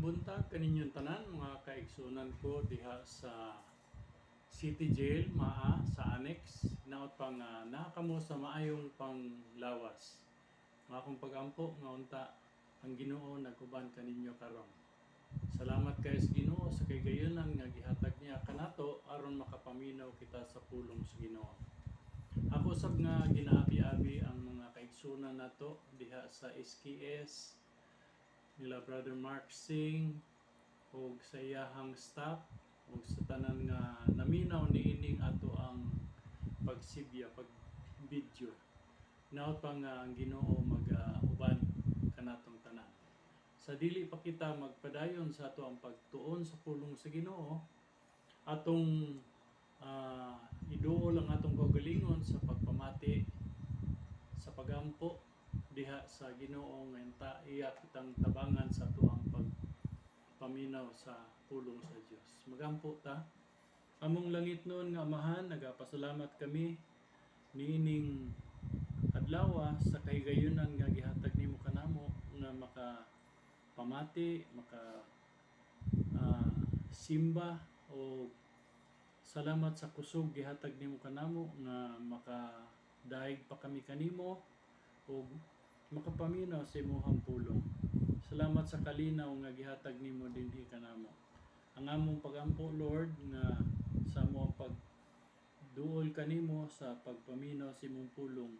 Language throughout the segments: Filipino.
buntag kaninyong tanan mga kaigsunan ko diha sa City Jail maa sa Annex naot pang nakamo sa maayong panglawas. Mga akong pagampo nga unta ang Ginoo naguban kaninyo karon. Salamat kay sa Ginoo sa kay gayonan nga gihatag niya kanato aron makapaminaw kita sa pulong sa Ginoo. Ako sab nga ginaabi-abi ang mga kaigsunan nato diha sa SKS nila Brother Mark Singh o sa iyahang staff o sa tanan nga naminaw niining ato ang pagsibya, pag video. Naot pa nga ang Ginoo mag-uban kanatong tanan. Sa dili pa kita magpadayon sa ato ang pagtuon sa pulong sa Ginoo, atong iduol ang atong kaugalingon sa pagpamati sa pagampo diha sa Ginoo nga iya kitang tabangan sa tuang pagpaminaw sa pulong sa Dios. Magampo ta. Among langit noon nga Amahan, nagapasalamat kami niining adlaw sa kahigayunan nga gihatag nimo kanamo nga makapamati, simba o salamat sa kusog gihatag nimo kanamo nga makadaig pa kami kanimo o makapaminaw sa imong pulong. Salamat sa kalinaw nga gihatag nimo dinhi kanamo. Ang among pagampo Lord nga sa among pagduol kanimo sa pagpaminaw sa imong pulong.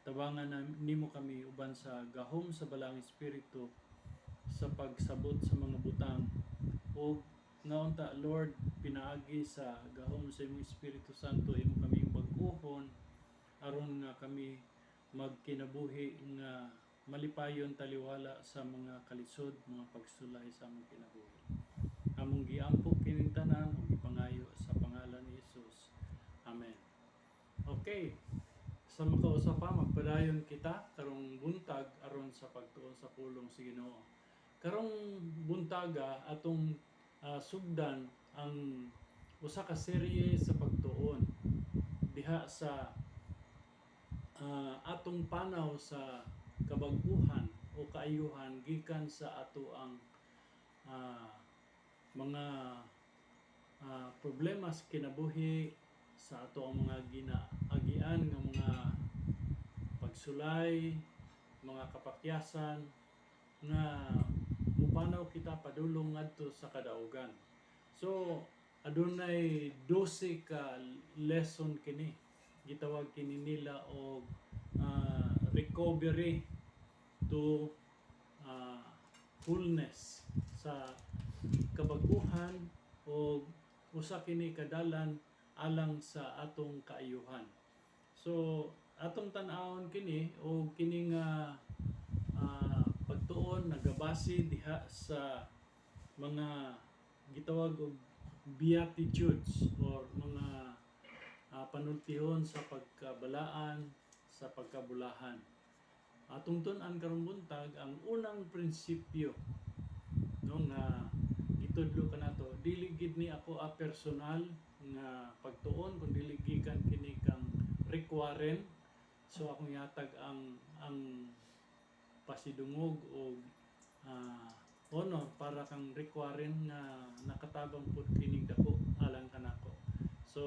Tabangan nimo kami uban sa gahom sa Balang Espiritu sa pagsabot sa mga butang o naunta Lord pinaagi sa gahom sa imong Espiritu Santo imo kami bag-ohon aron nga kami magkinabuhi nga malipayon taliwala sa mga kalisod, mga pagsulay sa among kinabuhi. Among giampo kining tanan ug ipangayo sa pangalan ni Jesus. Amen. Okay. Sa makausap pa magpadayon kita karong buntag aron sa pagtuon sa pulong sa Ginoo. Karong buntaga atong sugdan ang usa ka serye sa pagtuon diha sa atong panaw sa kabag-uhan o kaayuhan gikan sa ato ang mga problema sa kinabuhi, sa ato ang mga ginaagian nga mga pagsulay, mga kapakyasan nga mupanaw kita padulong ngadto sa kadaugan. So adunay 12 ka lesson kini. Gitawag kini nila og recovery to wholeness sa kabag-uhan o usa kini kadalan alang sa atong kaayuhan. So atong tan-awon kini o kining pagtuon nagabase diha sa mga gitawag og beatitudes or mga panultihon sa pagkabalaan, sa pagkabulahan. Atong tun-an karong buntag ang unang prinsipyo nga gitudlo kanato, dili gid ni ako personal nga pagtuon kun dili gikan kini kang requirement. So akong yatag ang pasidungog o honor para kang requirement nga nakatabang pud kining dako alang kanako. So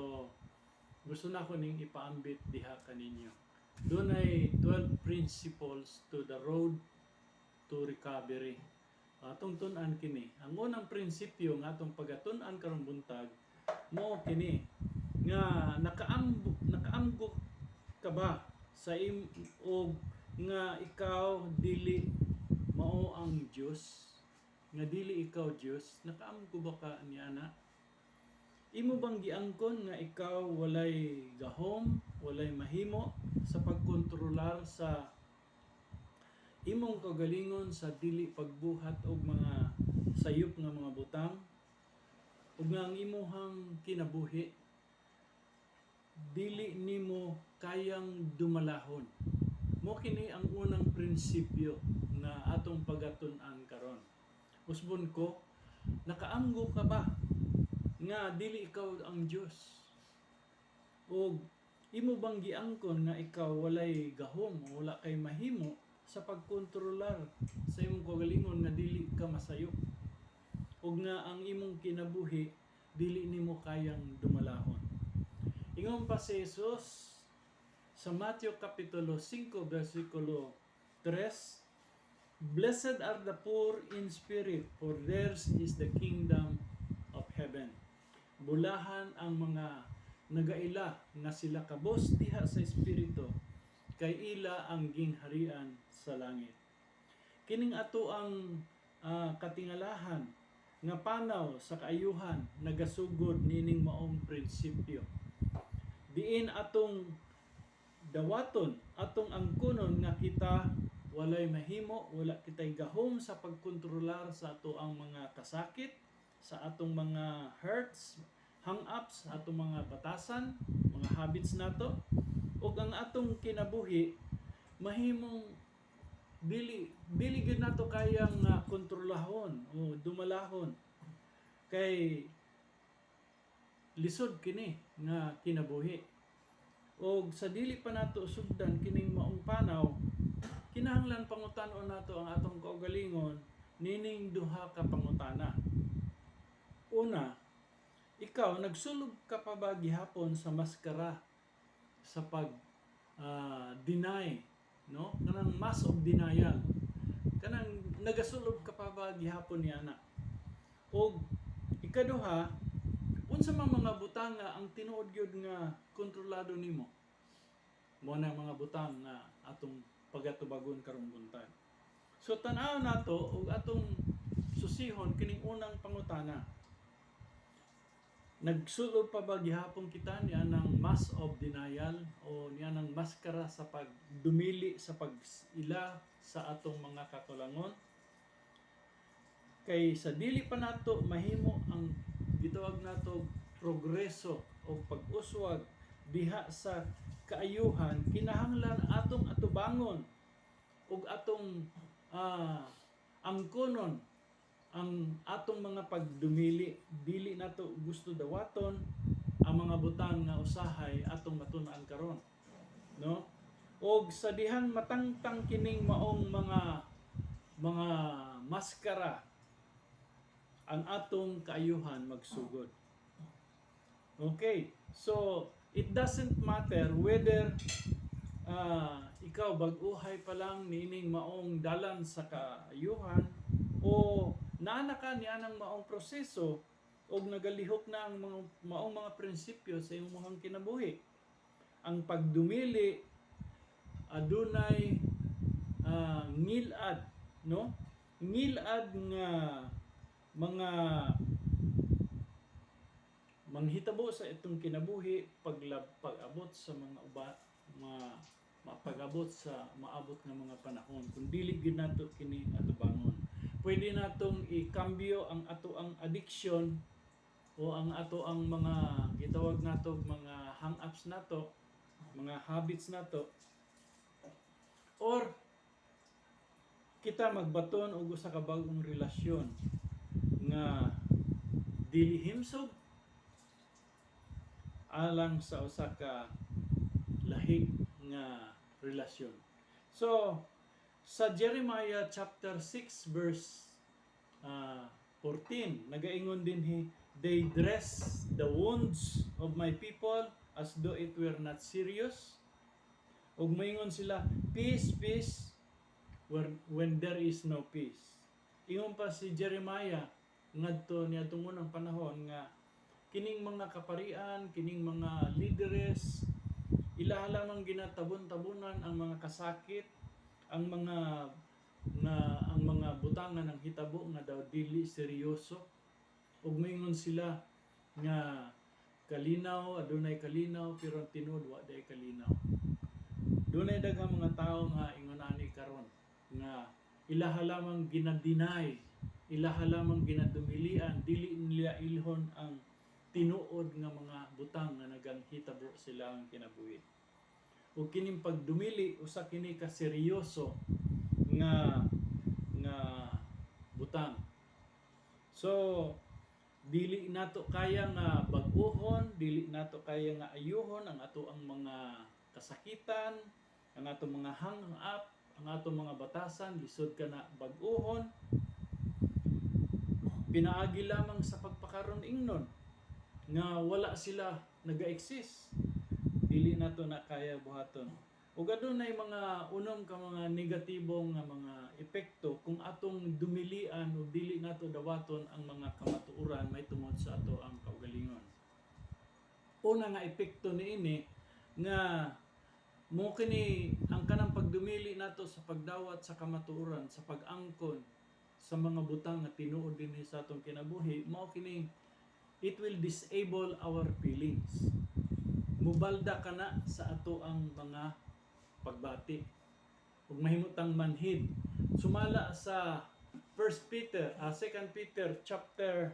gusto na ko ning ipaambit diha kaninyo. Doon ay 12 principles to the road to recovery. Atong tun-an kini. Ang unang prinsipyo nga atong pagatun-an karong buntag mo kini nga nakaamgo ka ba sa o nga ikaw dili mao ang Dios, nga dili ikaw Dios, nakaamgo ba ka niana? Imo bang giangkon nga ikaw walay gahom, walay mahimo sa pagkontrolar sa imong kagalingon sa dili pagbuhat og mga sayop nga mga butang ug nga ang imong kinabuhi dili nimo kayang dumalahon? Mo kini ang unang prinsipyo nga atong pagatun-an karon. Usbon ko, nakaamgo ka ba nga dili ikaw ang Dios? O imo bang giangkon nga ikaw walay gahom, wala kay mahimo sa pagkontrolar sa imong kagalingon nga dili ka masayop. Ug nga ang imong kinabuhi dili nimo kayang dumalahon. Ingon pa si Jesus sa Matthew Kapitulo 5 versikulo 3, "Blessed are the poor in spirit, for theirs is the kingdom of heaven." Bulahan ang mga nagaila nga sila kabos diha sa espiritu, kay ila ang gingharian sa langit. Kining ato ang katingalahan nga panaw sa kaayuhan nagasugod nining maong prinsipyo. Diin atong dawaton, atong angkunon nga kita walay mahimo, wala kitay gahom sa pagkontrolar sa ato ang mga kasakit, sa atong mga hurts, hang-ups, sa atong mga batasan, mga habits nato, ug ang atong kinabuhi mahimong dili gyud nato kayang kontrolahon o dumalahon, kay lisod kini nga kinabuhi. Og sa dili pa nato sugdan kining maong panaw, kinahanglan pangutan-on nato ang atong kaugalingon nining duha ka pangutana. Una, ikaw nagsulog ka pa ba gihapon sa maskara sa pag deny, no? Kanang mass of denial. Kanang nagasulog ka pa ba gihapon ni anak? Og ikaduha, unsa man mga butang nga ang tinuod gyud nga kontrolado nimo? Mo na mga butang nga atong pagatubagon karong buntag. So tan-aw nato og atong susihon kining unang pangutana. Nagsulod pa ba gihapon kita niya ng mass of denial o niya ng maskara sa pagdumili sa pag-ila sa atong mga katulangon? Kay sa dili pa nato mahimo ang gitawag nato progreso o pag-uswag diha sa kaayuhan, kinahanglan atong atubangon ug atong angkonon ang atong mga pagdumili. Dili nato gusto dawaton ang mga butang nga usahay atong matun-an karon, no? Og sa dihang matangtang kining maong mga maskara, ang atong kaayuhan magsugod. Okay, so it doesn't matter whether ikaw bag-uhay pa lang nining maong dalan sa kaayuhan o naana ka niya ng maong proseso o nagalihok na ang maong mga prinsipyo sa imong kinabuhi. Ang pagdumili adunay ngilad, no? Ngilad nga mga manghitabo sa itong kinabuhi pag-abot sa mga pag-abot sa maabot nga mga panahon. Kung dili gyud nato kini atubangon, pwede natong ikambyo ang ato ang addiction o ang ato ang mga gitawag nato mga hang-ups nato, mga habits nato, or kita magbaton og usa ka bag-ong relasyon nga dili himsog alang sa usa ka lahi nga relasyon. So sa Jeremiah chapter 6 verse 14, nagaingon din they dress the wounds of my people as though it were not serious. Ug moingon sila, peace, peace, when there is no peace. Ingon pa si Jeremiah ngadto niadtong unang panahon nga kining mga kaparian, kining mga leaders, ila lamang ginatabon-tabunan ang mga kasakit, ang mga butangan ng hitabo nga daw dili seryoso. Ug moingon sila nga kalinaw, adunay kalinaw, pero ang tinuod wa day kalinaw. Dunay daghang mga tao nga ingon ani karon nga ilaha lamang ginadinay, ilaha lamang ginadumilian, dili nila ilhon ang tinuod nga mga butang nga naganghitabo sila ang kinabuhi. Ug kining pagdumili usa kini ka seryoso nga butang. So dili nato kaya nga bag-ohon, dili nato kaya nga ayuhon ang ato ang mga kasakitan, ang ato mga hang-up, ang ato mga batasan, lisod ka na bag-ohon. pinaagi lamang sa pagpakaroon ingnon nga wala sila naga-exist, dili nato na kaya buhaton. Ug adunay mga unom ka mga negatibong nga mga epekto kung atong dumilian o dili nato dawaton ang mga kamatuoran may tungod sa ato ang kaugalingon. Una nga epekto niini nga mo kini ang kanang pagdumili nato sa pagdawat sa kamatuoran, sa pag-angkon sa mga butang nga tinuod dinhi sa atong kinabuhi, mao kini it will disable our feelings. Mubalda kana sa ato ang mga pagbati ug mahimutang manhid. Sumala sa 2 Peter chapter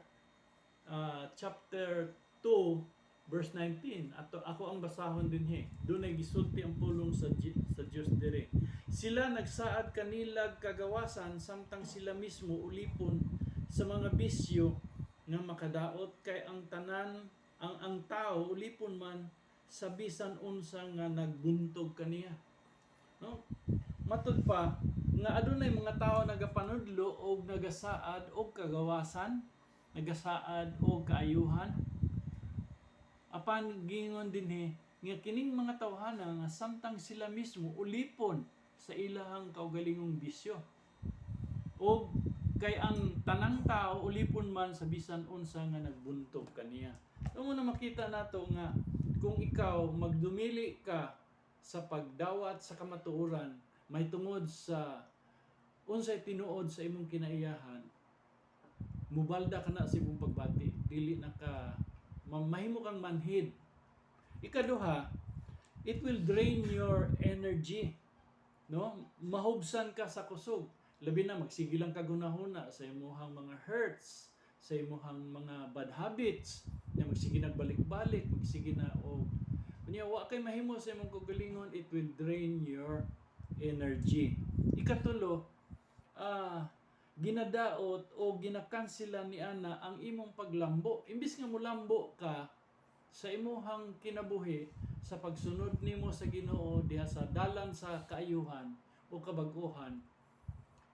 2 verse 19. Ako ang basahon dinhi. Dunay gisulti ang pulong sa Dios dire. Sila nagsaad kanilag kagawasan samtang sila mismo ulipon sa mga bisyo nga makadaot kay ang tanan ang tao ulipon man sa bisan unsa nga nagbuntog kaniya. No? Matud pa nga adunay mga tao nagapanudlo og nagasaad og kagawasan, nagasaad og kaayuhan. Apan gingon dinhi nga kining mga tawhana nga samtang sila mismo ulipon sa ilahang kaugalingong bisyo. O kay ang tanang tao ulipon man sa bisan unsa nga nagbuntog kaniya. Amo na makita nato nga kung ikaw magdumili ka sa pagdawat sa kamatuoran may tungod sa unsay tinuod sa imong kinaiyahan, mubalda ka na sa imong pagbati, dili na ka mahimo kang manhid. Ikaduha, it will drain your energy, no? Mahubsan ka sa kusog, labi na magsige lang ka gunahuna sa imong mga hurts, sa imong mga bad habits, na magsige nagbalik-balik, magsige na o kunya wa kay mahimo sa imong kaugalingon, it will drain your energy. Ikatulo, ginadaot o ginakansela ni ana ang imong paglambo. Imbis nga mulambo ka sa imong kinabuhi sa pagsunod nimo sa Ginoo diha sa dalan sa kaayuhan o kabag-ohan,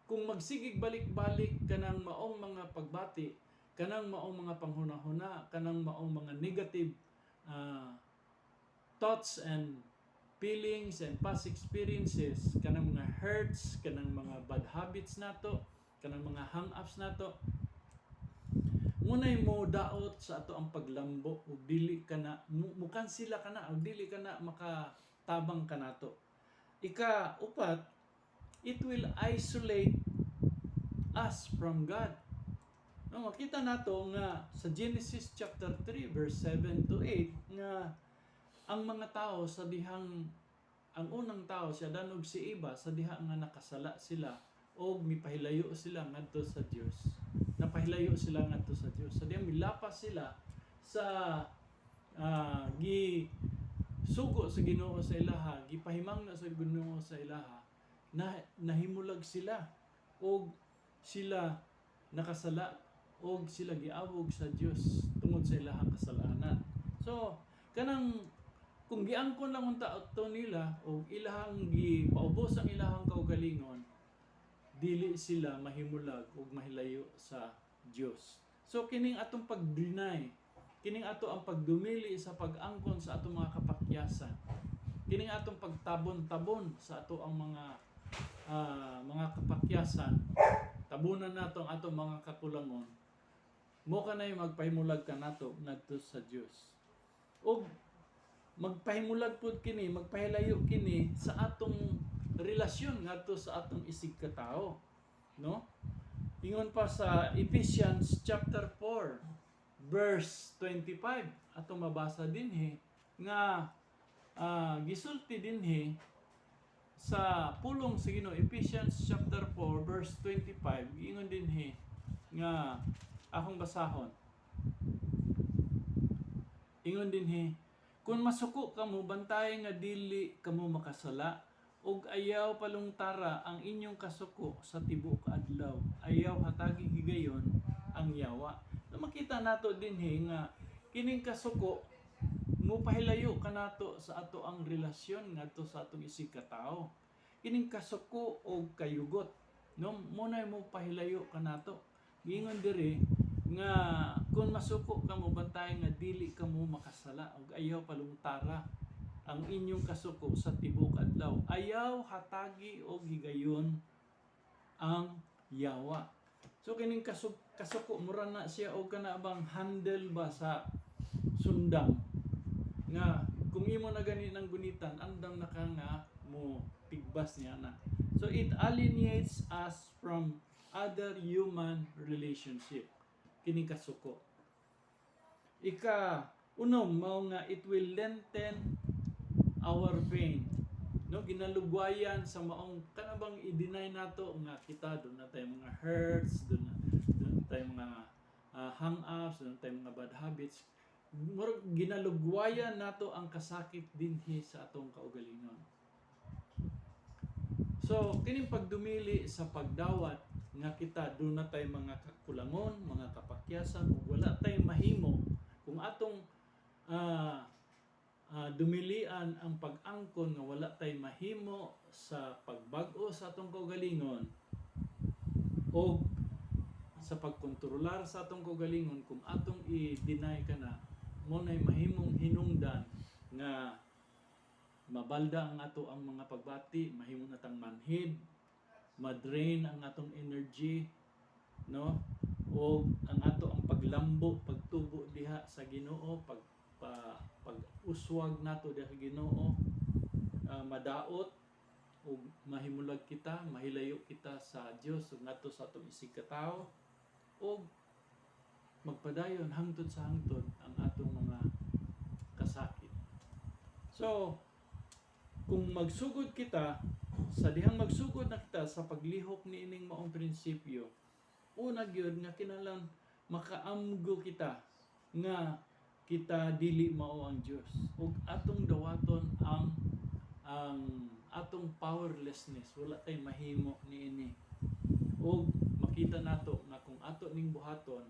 kung magsigig balik-balik kanang maong mga pagbati, kanang maong mga panghunahuna, kanang maong mga negative thoughts and feelings and past experiences, kanang mga hurts, kanang mga bad habits nato, kanang mga hang-ups nato, munay mo daot sa ato ang paglambo ug dili ka na mukansila ka na ug dili ka na makatabang ka nato. Ika-upat, it will isolate us from God. No, makita nato nga sa Genesis chapter 3 verse 7 to 8 nga ang mga tao sa dihang ang unang tao siya danog si Eva sa diha nga nakasala sila o mipahilayo sila ngadto sa Dios. Napahilayo sila ngadto sa Dios. Sa diha milapas sila sa sugo sa Ginoo sa ilaha, gipahimang na sa Ginoo sa ilaha, na nahimulag sila og sila nakasala og sila giawog sa Dios tungod sa ilahang kasalanan. So kanang kung giangkon lang unta ato nila o ilahang gipaubos ang ilahang kaugalingon, dili sila mahimulag o mahilayo sa Dios. So kining atong pag-deny, kining ato ang pagdumili sa pag-angkon sa atong mga kapakyasan, kining atong pagtabon-tabon sa ato ang mga kapakyasan, tabunan nato ang atong mga kakulangon, mo kanay magpahimulag ka nato ngadto sa Dios. O magpahimulag pud kini, magpahilayo kini sa atong relasyon ngadto sa atong isig ka tao, no? Ingon pa sa Ephesians chapter 4 verse 25 atong mabasa dinhi nga gisulti dinhi sa pulong sa Ginoo. Ephesians chapter 4 verse 25 ingon dinhi nga akong basahon. Ingon dinhi, kung masuko kamo, bantayan nga dili kamo makasala, ug ayaw palungtara ang inyong kasuko sa tibuok adlaw. Ayaw hatagi higayon ang yawa. So, makita nato dinhi nga kining kasuko mupahilayo kanato sa ato ang relasyon ngadto sa atong isig ka tawo. Kining kasuko og kayugot, no, munay mo pahilayo kanato. Giingon diri nga kung masuko ka mo bantay nga dili ka mo makasala ug ayaw palungtara ang inyong kasuko sa tibok adlaw. Ayaw hatagi og higayon ang yawa. So kining kasuko mura na siya og kana bang handle ba sa sundang nga kung imo na gani ng gunitan andam na ka nga mo tigbas niya na. So it alienates us from other human relationship. Kining kasuko. Unom mao nga it will lengthen our pain. No, ginalugwayan sa maong kanabang i-deny nato nga kita doon na tayo mga hurts, doon na tayo mga hang-ups, doon tayo mga bad habits. Murag ginalugwayan nato ang kasakit dinhi sa atong kaugalingon. So, kining pagdumili sa pagdawat nga kita doon na tayo mga kakulangon, mga kapakyasan, ug wala tayong mahimo kung atong dumilian ang pag-angkon nga wala tay mahimo sa pagbag-o sa atong kaugalingon o sa pagkontrolar sa atong kaugalingon. Kung atong i-deny ka na mo nay mahimong hinungdan nga mabalda ang ato ang mga pagbati, mahimo natang manhid, madrain ang atong energy, no, o ang ato ang paglambo, pagtubo diha sa Ginoo, pag-uswag nato diha sa Ginoo, madaot o mahimulag kita, mahilayo kita sa Dios ug ngadto sa atong isig ka tawo, o magpadayon hangtod sa hangtod ang atong mga kasakit. So kung magsugod kita sa dihang magsugod na kita sa paglihok ni ining maong prinsipyo, una gyud nga kinahanglan makaamgo kita nga kita dili mao ang Dios ug atong dawaton ang atong powerlessness. Wala tay mahimo niini. Ug makita nato nga kung ato ning buhaton,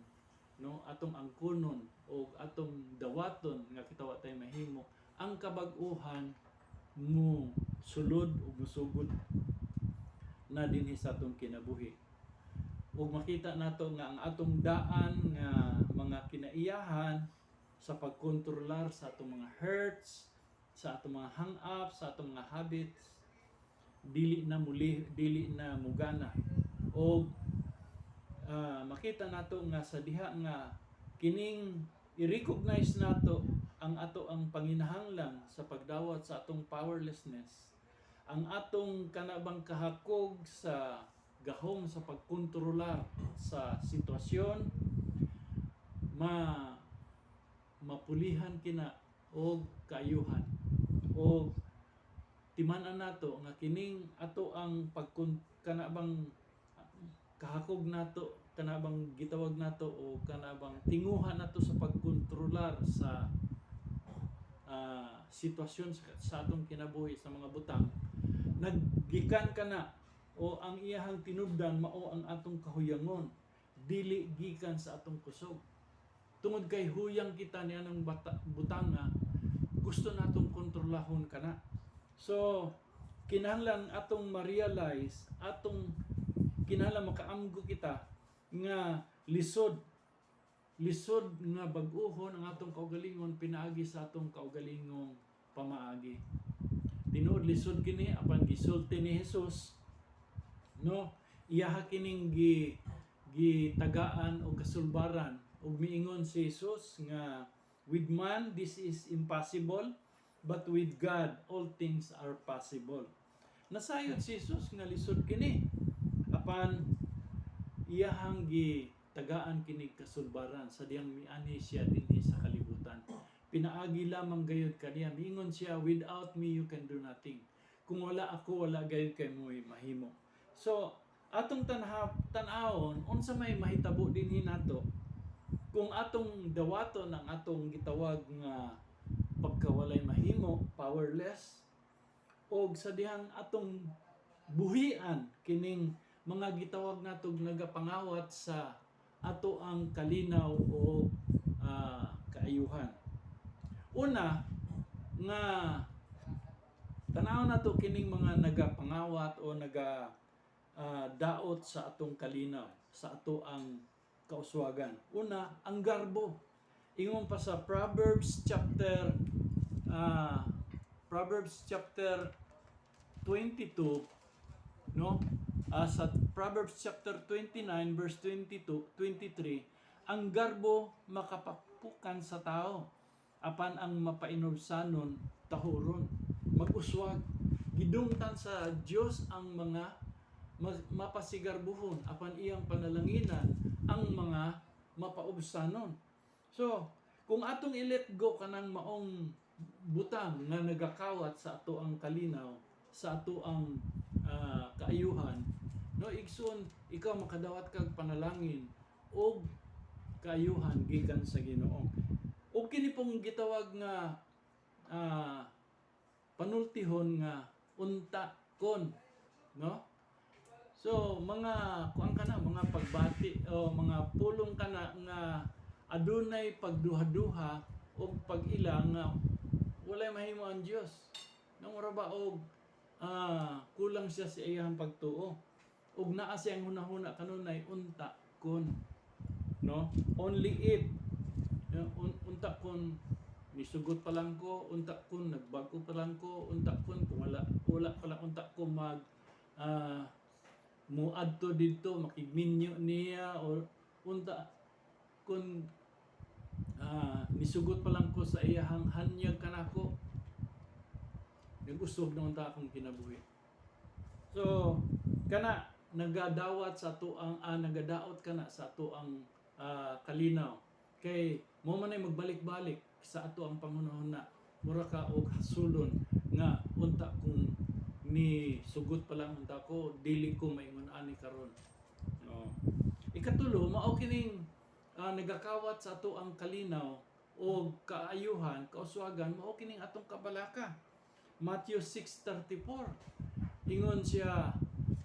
no, atong angkunon o atong dawaton nga kita wa tay mahimo, ang kabag-uhan mo sulod o musugod na dinhi sa atong kinabuhi. Ug makita nato nga ang atong daan nga mga kinaiyahan sa pagkontrolar sa atong mga hurts, sa atong mga hang-ups, sa atong mga habits, dili na mugana. O makita nato nga sa diha nga kining i-recognize nato ang ato ang panginahanglan sa pagdawat sa atong powerlessness, ang atong kanabang kahakog sa gahom sa pagkontrolar sa sitwasyon, mapulihan kina og kaayuhan, o timan-an nato nga kining ato ang kanabang kahakog nato, kanabang gitawag nato o kanabang tinguhan nato sa pagkontrolar sa sitwasyon sa atong kinabuhi sa mga butang, naggikan kana o ang iyahang tinubdan mao ang atong kahuyangon, dili gikan sa atong kusog. Tungod kay huyang kita niya ng butang nga gusto natong kontrolahon kana. So kinahanglan atong ma-realize, atong kinahanglan makaamgo kita nga lisod nga bag-ohon ang atong kaugalingon pinaagi sa atong kaugalingong pamaagi. Tinuod lisod kini apan gisulti ni Jesus, no, iyaha kining gitagaan o kasulbaran, ug miingon si Jesus nga with man this is impossible, but with God all things are possible. Nasayod si Jesus nga lisod kini apan iyahang gitagaan kini kasulbaran sa diyang miani siya dinhi sa kalibutan. Pinaagi lamang gayud kaniya, miingon siya, without me you can do nothing. Kung wala ako, wala gayud kay mo'y mahimo. So atong tan-awon unsa may mahitabo dinhi nato kung atong dawaton ang atong gitawag nga pagkawalay mahimo, powerless, o sa dihang atong buhian kining mga gitawag natog nagapangawat sa ato ang kalinaw o kaayuhan. Una nga tanaw nato kining mga nagapangawat o daot sa atong kalinaw, sa ato ang kauswagan. Una, ang garbo. Ingon pa sa Proverbs chapter 22, no? Sa Proverbs chapter 29 verse 22, 23, ang garbo makapakpukan sa tao, apan ang mapainobsanon tahuron, mag-uswag. Gidungtan sa Dios ang mga mapasigarbuhon, apan iyang panalanginan ang mga mapaubsanon. So, kung atong i-let go kanang maong butang nga nagakawat sa ato ang kalinaw, sa ato ang kaayuhan, no, igsoon ikaw makadawat kag panalangin o kaayuhan gikan sa Ginoo. O kini pong gitawag nga panultihon nga unta kon, no? So mga kuan kana, mga pagbati o mga pulong kana nga adunay pagduha-duha o pag-ila nga walay mahimo ang Dios. Nang ora ba og kulang siya sa iyang pagtuo. Ug naa siyang hunahuna kanunay unta kon, no? Only if unta kon misugot pa lang ko, unta kon nagbago pa lang ko, unta kon kung wala pa lang unta ko mag muadto dito makigminyo niya, or unta kon nisugot pa lang ko sa iyahang hanyag kanako, nagusog na unta akong kinabuhi. So kana nagadaot kana sa ato ang kalinaw, kay mo man ay magbalik-balik sa ato ang panghunahuna, mura ka og hasulon nga unta kung ni sugot pa lang unta ko, dili ko maingon ani karon. No. Ikatulo, mao kining nagakawat sa ato ang kalinaw o kaayuhan, kauswagan, mao kining atong kabalaka. Matthew 6:34. Ingon siya,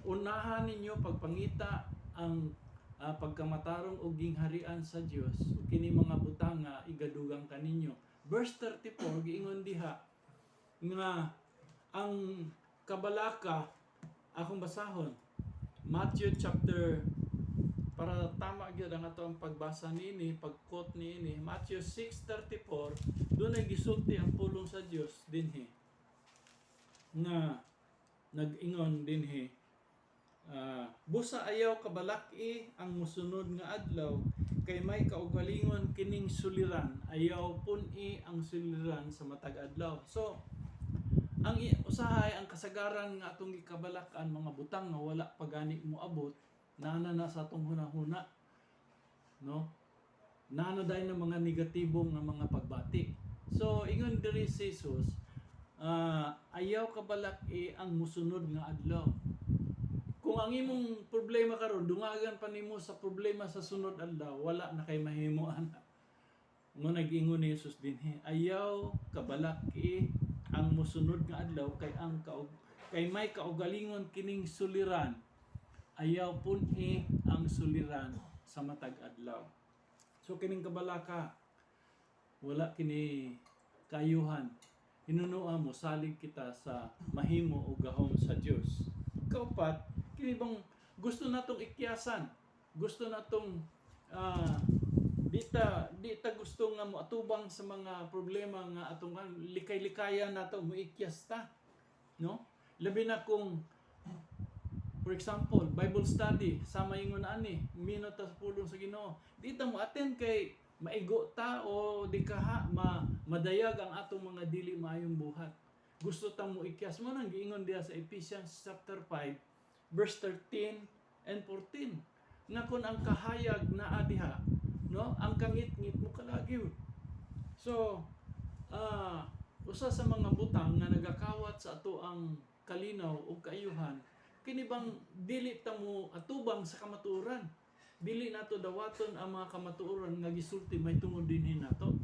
unahan ninyo pagpangita ang pagkamatarong og gingharian sa Dios, kini mga butang nga igadugang kaninyo. Verse 34 giingon diha nga ang kabalaka, akong basahon, Matthew chapter, para tama gyud ang ato ang pagbasa niini, pag-quote niini, Matthew 6:34, doon ay gisulti ang pulong sa Dios dinhi nga nag-ingon dinhi, busa ayaw kabalaki ang musunod nga adlaw, kay may kaugalingon kining suliran, ayaw pun-i ang suliran sa matag adlaw. So ang usahay ang kasagaran nga atong gikabalakan, mga butang nga wala pa gani moabot, nana na sa atong hunahuna, no? Nana dahil ng mga negatibong nga mga pagbati. So ingon diri si Jesus, ayaw kabalaki ang musunod nga adlaw. Kung ang imong problema karon dungagan pa nimo sa problema sa sunod adlaw, wala na kay mahimuan. Mo nag-ingon ni Jesus dinhi, ayaw kabalaki ang musunod nga adlaw, kay may kaugalingon kining suliran, ayaw pun-i ang suliran sa matag adlaw. So kining kabalaka, wala kini kayuhan. Hinunoa mo salig kita sa mahimo o gahom sa Dios. Kaupat, kini bang gusto natong ikyasan, gusto natong di ta gusto nga moatubang sa mga problema nga atong likay-likayan nato moikyas ta, no? Labi na kung for example Bible study sama ingon ani minuto sa pulong sa Ginoo, di ta mo attend kay maigo ta o di ka madayag ang atong mga dili maayong buhat. Gusto ta mo ikyas mo nang giingon diha sa Ephesians chapter 5 verse 13 and 14 nga kun ang kahayag naa diha, no, ang kangit-ngit mo kalagi. So usa sa mga butang nga nagakawat sa ato ang kalinaw o kaayuhan, kini bang dili ta mo atubang sa kamatuoran, dili nato dawaton ang mga kamatuoran nga gisulti may tungod dinhi nato.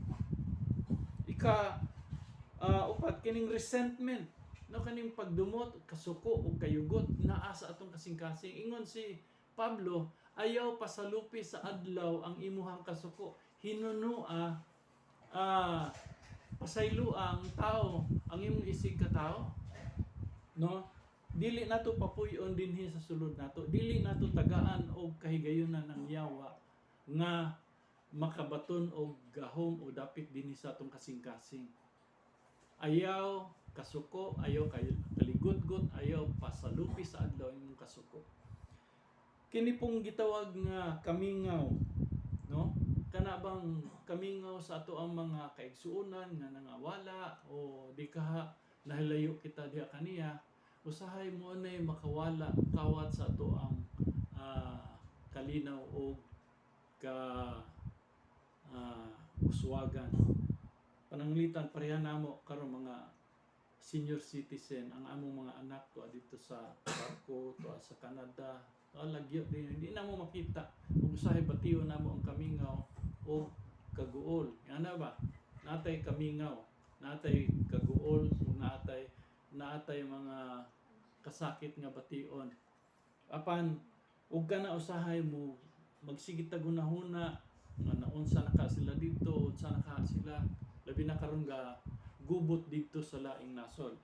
Upat kining resentment, no, kaning pagdumot, kasuko o kayugot naa sa atong kasing-kasing. Ingon si Pablo, ayaw pasalupi sa adlaw ang imuhang kasuko, hinunua pasayloa ang tao, ang imong isig ka tao, no? Dili nato papuyon dinhi sa sulod nato, dili nato tagaan og kahigayunan ng yawa nga makabaton og gahom o dapit dinhi sa atong kasing-kasing. Ayaw kasuko, ayaw kaligod-got, ayaw pasalupi sa adlaw imong kasuko. Kini pong gitawag nga kamingaw, no? Kana bang kamingaw sa ato ang mga kaigsuonan nga nangawala o di ka nahilayo kita diha kaniya, usahay mo nay makawala kawat sa ato ang kalinaw o uswagan. Pananglitan pareha namo karon mga senior citizen ang among mga anak to dito sa barko to sa Canada lagyo din hindi na mo makita ug usahay batiyo namo ang kamingaw o kaguol ana ba natay kamingaw natay kaguol ug natay mga kasakit nga bation apan ug kana usahay mo magsigit tagunahuna nga naunsa na ka sila dito unsa na ka sila labi na karon ga gubot dito sa laing nasod.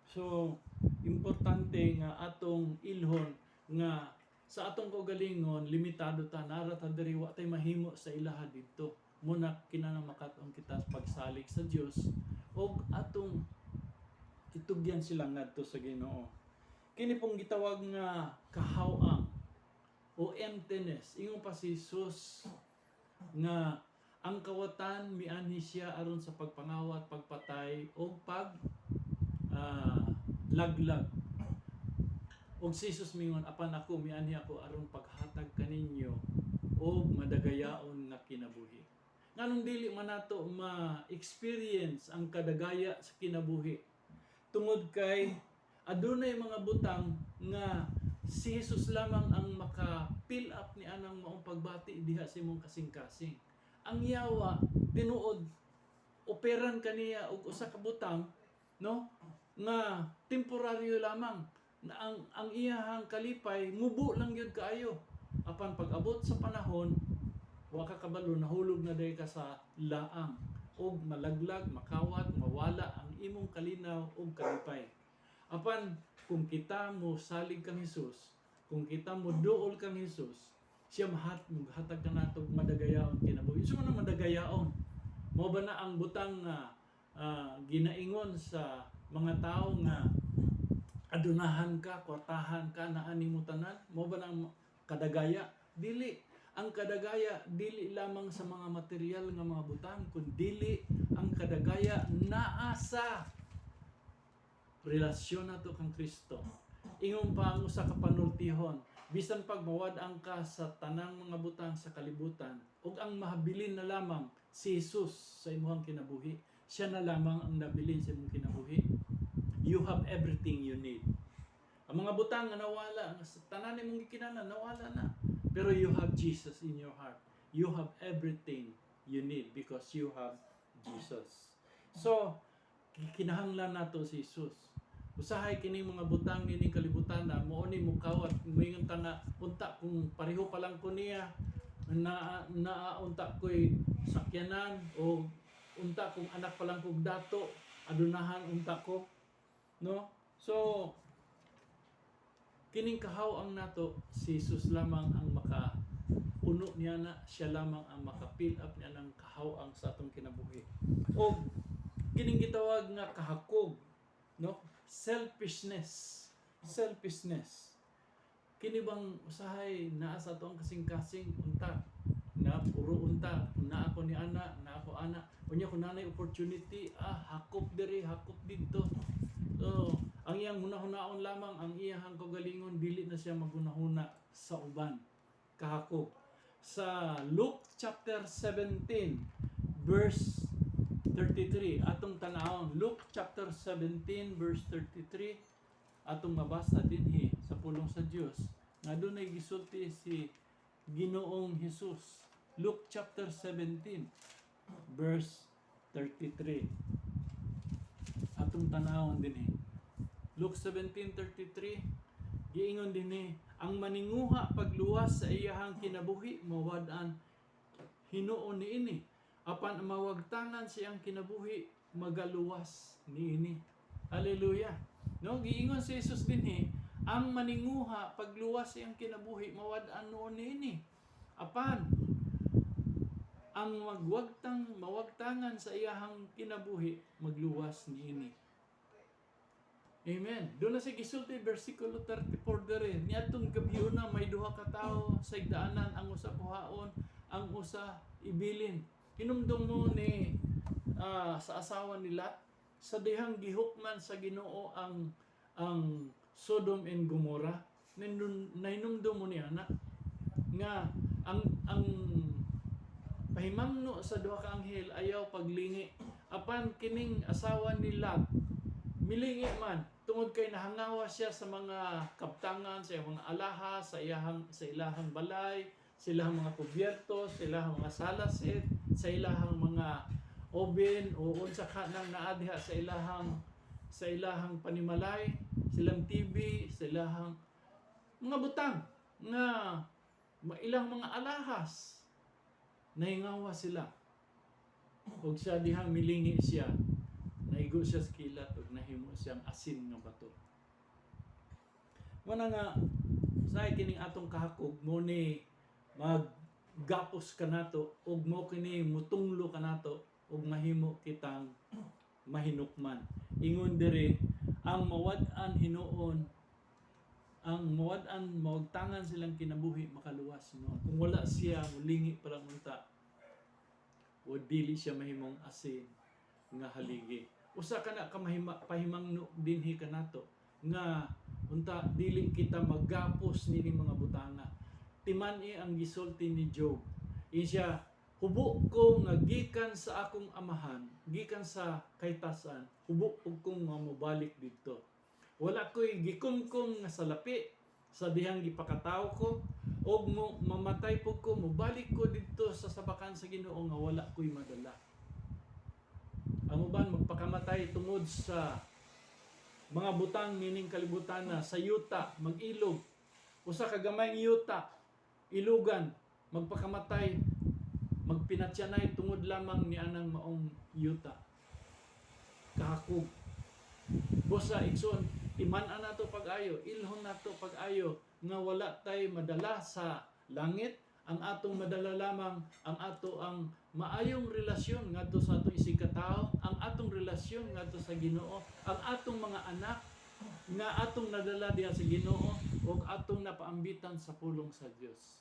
So importante nga atong ilhon nga sa atong kaugalingon limitado ta nara ta diri wa tay mahimo sa ilaha dito muna kinahanglan makatong kita pagsalig sa Dios og atong itugyan sila ngadto sa Ginoo. Kini pong gitawag nga kahaw-ang o emptiness ingon pa si Jesus nga ang kawatan mianhi siya aron sa pagpangawat, pagpatay o laglag. Og si Jesus mingon apan ako mianhi ako aron paghatag kaninyo og madagayaon nga kinabuhi. Nganong dili man nato ma-experience ang kadagaya sa kinabuhi tungod kay adunay mga butang nga si Jesus lamang ang maka-fill up ni anang maong pagbati diha sa imong kasing-kasing. Ang yawa tinuod operan kaniya og usa ka butang no nga temporaryo lamang na ang iyahang kalipay mubo lang gyud kaayo apan pag-abot sa panahon wa ka kabalo nahulog na day ka sa laang og malaglag makawat mawala ang imong kalinaw ug kalipay apan kung kita mo salig kang Hesus kung kita mo duol kang Hesus siya hatag ka nato madagayaon kinabuhi. So man madagayaon. Mao ba na ang butang nga ginaingon sa mga tao nga adunahan ka, kwartahan ka, naani mo tanan? Mao ba na ang kadagaya? Dili. Ang kadagaya dili lamang sa mga material nga mga butang, kundi ang kadagaya naa sa relasyon nato kang Kristo. Ingon pa ang usa ka panultihon bisan pag mawad-ang ka sa tanang mga butang sa kalibutan ug ang mahabilin na lamang si Jesus sa imong kinabuhi siya na lamang ang nabilin sa imong kinabuhi you have everything you need ang mga butang nga nawala sa tanan imong gikinahanglan nawala na pero you have Jesus in your heart you have everything you need because you have Jesus so kinahanglan nato si Jesus usahay kini mga butang nining kalibutan na mo ni mukawat moingon ta nga unta kung pareho pa lang ko niya na unta ko'y sakyanan o unta kung anak pa lang kog dato adunahan unta ko no so kining kahaw ang nato si Jesus lamang ang maka puno niya na siya lamang ang maka-fill up niya ng kahaw ang sa atong kinabuhi o kining gitawag nga kahakog no selfishness kini bang usahay naa sa atong kasing-kasing unta na puro unta na ako ni ana na ako ana unya kun nanay opportunity hakop diri hakop dito so ang iyang hunahunaon lamang ang iyang kagalingon dili na siya maghunahuna sa uban kahakop sa Luke chapter 17 verse 33 atong tanawon Luke chapter 17 verse 33 atong mabasa dinhi sa pulong sa Dios nga dunay gisulti si Ginoong Hesus Luke chapter 17 verse 33 atong tanawon dinhi Luke 17:33 giingon dinhi ang maninguha pagluwas sa iyahang kinabuhi mawad-an Hinuon niini apan mawagtangan siyang kinabuhi magaluwas niini. Hallelujah. No, giingon si Jesus dinhi, ang maninguha pagluwas siyang kinabuhi mawad-an noon niini. Apan ang mawagtangan sa iyahang kinabuhi magluwas niini. Amen. Doon na sa gisulti versikulo 34 dere. Niadtong gabi na may duha ka tawo sa igdaanan, ang usa kuhaon, ang usa ibilin. Hinumdum mo ni sa asawa ni Lot sa dihang gihukman sa Ginoo ang Sodom and Gomorrah. Nahinumdum mo niya na nga ang pahimangno sa duha ka anghel ayaw paglingi apan kining asawa ni Lot milingi man tungod kay nahangawa siya sa mga kaptangan, sa iyang mga alahas, sa ilahang balay, sa ilahang mga kubyerto, sa ilahang mga salasit, sa ilahang mga oven o unsa ka nang naadha sa ilahang panimalay, silang TV, sa ilahang mga butang nga ilang mga alahas. Nahingawa sila. Ug siya dihang milingi siya, naigo siya sa kilat ug nahimo siyang asin nga bato. Muna nga sa kining atong kahakog mo ni maggapos kanato ug mo kini mutunglo kanato ug mahimo kitang mahinukman. Ingon diri ang mawad-an hinuon, ang mawad-an mawagtangan silang kinabuhi makaluwas no. Kung wala siya mulingi para unta, o dili siya mahimong asin nga haligi. Usa ka na pahimangno dinhi kanato nga unta dili kita maggapos nini mga butanga. Timan-i ang gisulti ni Job. Siya, hubo ko nga gikan sa akong amahan, gikan sa kaytasan, hubo kong nga mobalik didto. Wala ko'y gikumkum nga salapi sa dihang gipakataw ko, og mo mamatay po ko, mobalik ko dito sa sabakan sa Ginoo nga wala ko'y madala. Ang uban magpakamatay tungod sa mga butang nining kalibutan na sa yuta, mag-ilog, usa ka gamayng yuta, ilugan, magpakamatay, magpinatyanay tungod lamang ni anang maong yuta. Kahakog. Busa igsoon, timan-an nato pag-ayo, ilhon nato pag-ayo nga wala tay madala sa langit, ang atong madala lamang ang ato ang maayong relasyon ngadto sa atong isikatawo, ang atong relasyon ngadto sa Ginoo, ang atong mga anak nga atong nadala diha sa Ginoo ug atong napaambitan sa pulong sa Dios.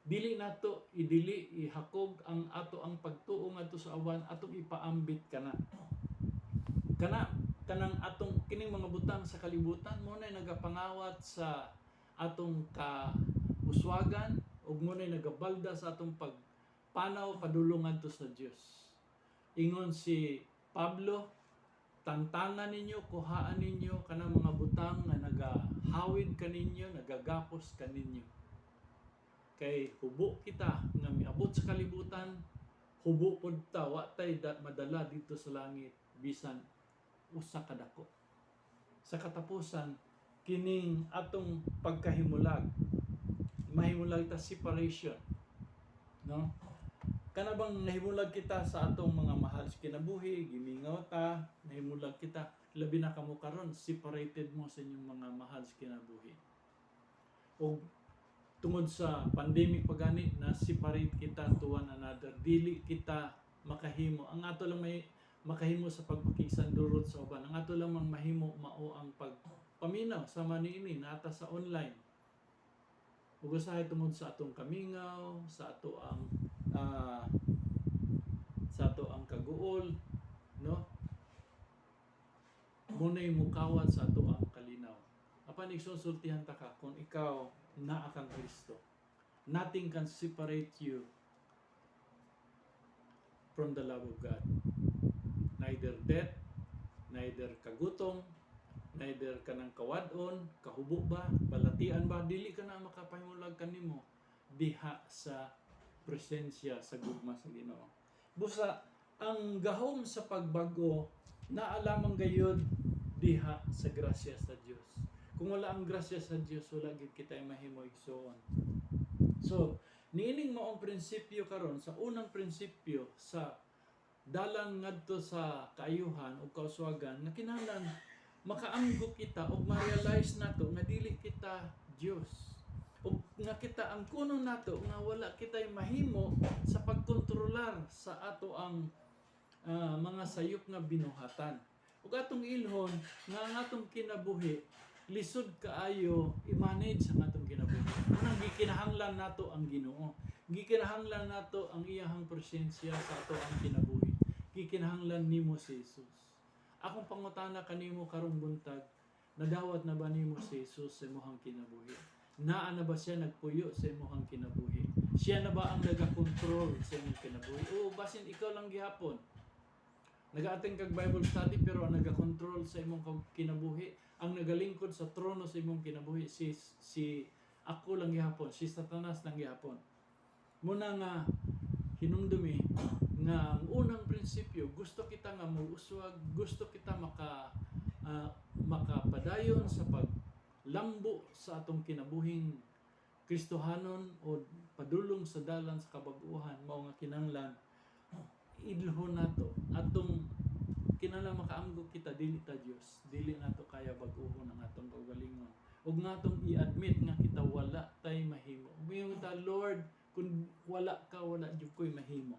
Dili nato ihakog ang ato ang pagtuo ngadto sa awan, atong ipaambit kanang atong kining mga butang sa kalibutan mo na nagapangawat sa atong kauswagan ug mo na nagabalda sa atong pagpanaw padulong ngadto sa Dios. Ingon si Pablo, tantanan ninyo, kuhaan ninyo kanang mga butang nga nagahawid kaninyo, nagagapos kaninyo. Kay hubo kita nga miabot sa kalibutan, hubo pod ta wa tay madala dito sa langit bisan usa ka dako. Sa katapusan kining atong pagkahimulag, mahimulag ta separation, no? Kana bang nahimulag kita sa atong mga mahal sa kinabuhi, gimingaw ta, nahimulag kita, labi na kamo karon separated mo sa inyong mga mahal sa kinabuhi. O tungod sa pandemic pagani na separate kita to one another, dili kita makahimo. Ang ato lang may makahimo sa pagpakisandurot sa uban, ang ato lang mahimo mao ang pagpaminaw sa maniini nata sa online. Ug usahay tungod sa atong kamingaw, sa ato ang kaguol, no? Munay mukawat sa ato ang kalinaw. Apan igsusultihan ta ka kung ikaw naa kang Kristo. Nothing can separate you from the love of God. Neither death, neither kagutom, neither kanang kawadon, kahubo ba, balatian ba, dili ka na makapahimulag kanimo diha sa presensya sa gugma sa Ginoo. Busa ang gahom sa pagbago naa lamang gayud diha sa grasya sa Dios. Kung wala ang grasya sa Dios, wala gid kita mahimo igsoon. So, niining maong prinsipyo karon sa unang prinsipyo sa dalan ngadto sa kaayuhan o kauswagan nga kinahanglan makaanggo kita o ma-realize nato nga dili kita Dios. ug nga kita ang kuno nato nga wala kitay mahimo sa pagkontrolar sa ato ang mga sayop nga binuhatan. Ug atong ilhon nga ang atong kinabuhi lisod kaayo i-manage ang atong kinabuhi. Unang gikinahanglan nato ang Ginoo. Gikinahanglan nato ang iyahang presensya sa ato ang kinabuhi. Gikinahanglan nimo si Jesus. Akong pangutana kanimo karong buntag, nadawat na ba nimo si Jesus sa imong kinabuhi? Naa na ba siya nagpuyo sa imong kinabuhi? Siya na ba ang nagakontrol sa imong kinabuhi? O basin ikaw lang gihapon nag-attend kag Bible study pero ang nagakontrol sa imong kinabuhi, ang nagalingkod sa trono sa imong kinabuhi si ako lang gihapon, si Satanas lang gihapon. Muna nga hinumdumi nga ang unang prinsipyo, gusto kita nga mag-uswag, gusto kita makapadayon sa paglambo sa atong kinabuhing Kristohanon o padulong sa dalan sa kabag-uhan, mao nga kinahanglan idlhon nato atong kinahanglan makaamgo kita dili ta Dios, dili nato kaya bag-ohon ang atong kaugalingon ug natong i-admit nga kita wala tay mahimo. Umiyon ta, Lord, kung wala ka, wala jud ko'y mahimo.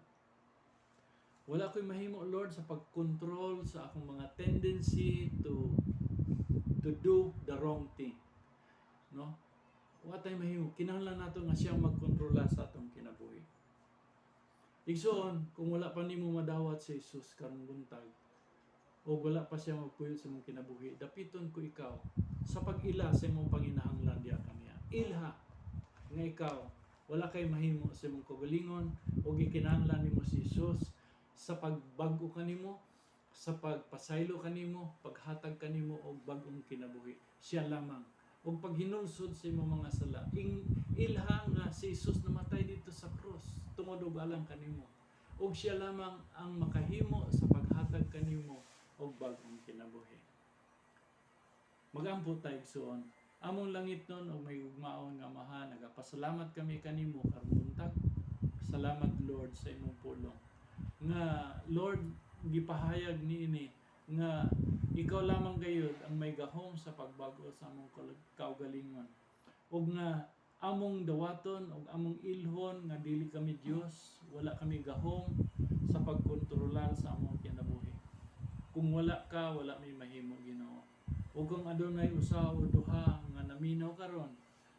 Wala ko'y mahimo, Lord, sa pag-control sa akong mga tendency to do the wrong thing. No? Wala tay mahimo. Kinahanglan nato nga siyang magkontrola sa atong kinabuhi. Igsoon, kung wala pa nimo madawat si Jesus karong buntag, o wala pa siya magpuyo sa imong kinabuhi, dapiton ko ikaw sa pag-ila sa imong panginahanglan diha kaniya. Ilha nga ikaw wala kay mahimo sa imong kaugalingon o gikinahanglan nimo si Jesus sa pagbag-o kanimo, sa pagpasaylo kanimo, paghatag kanimo og bag-ong kinabuhi. Siya lamang. Ug paghinulsod sa imong mga sala, ilha nga si Jesus namatay dito sa krus tungod og alang kanimo. Ug siya lamang ang makahimo sa paghatag kanimo og bag-ong kinabuhi. Magampo tayo igsoon. Among langit nun o may ugmaon nga Amahan, nagapasalamat kami kanimo karong buntag. Salamat Lord sa imong pulong. Nga Lord, gipahayag niini nga ikaw lamang gayud ang may gahom sa pagbago sa among kaugalingon. Ug nga among dawaton ug among ilhon nga dili kami Dios, wala kami gahom sa pagkontrolar sa among kinabuhi. Kung wala ka, wala may mahimo Ginoo. Ug kung adunay usa o duha nga naminaw karon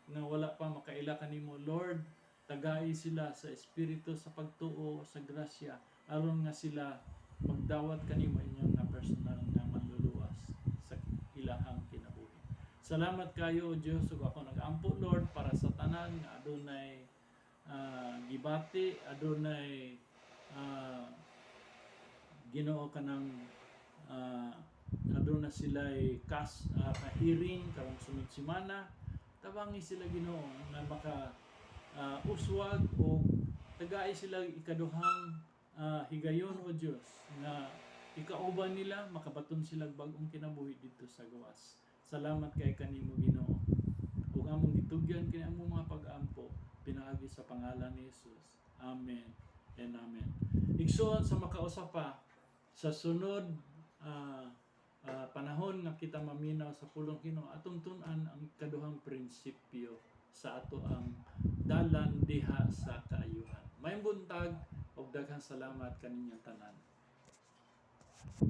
nga wala pa makaila kanimo, Lord, tagay sila sa espiritu sa pagtuo sa grasya aron nga sila magdawat kanimo inyong nga personal nga manluluwas sa ilahang kinabuhi. Salamat kayo o Dios ug ako nag-ampo Lord para sa tanan nga adunay gibati, adunay Ginoo kanang aduna sila'y hearing karong sunod semana. Tabangi sila Ginoo nga maka uswag o tagay sila ikaduhang higayon o Dios nga ikauban nila makabaton sila bag-ong kinabuhi dito sa gawas. Salamat kay kanimo Ginoo. Ug among gitugyan kini among mga pag-ampo pinaagi sa pangalan ni Jesus. Amen and amen. Igsoon sa makausap pa sa sunod panahon nga kita maminaw sa pulong Ginoo, atong tun-an ang kaduhang prinsipyo sa ato ang dalan diha sa kaayuhan. May buntag ug daghang salamat kaninyong tanan.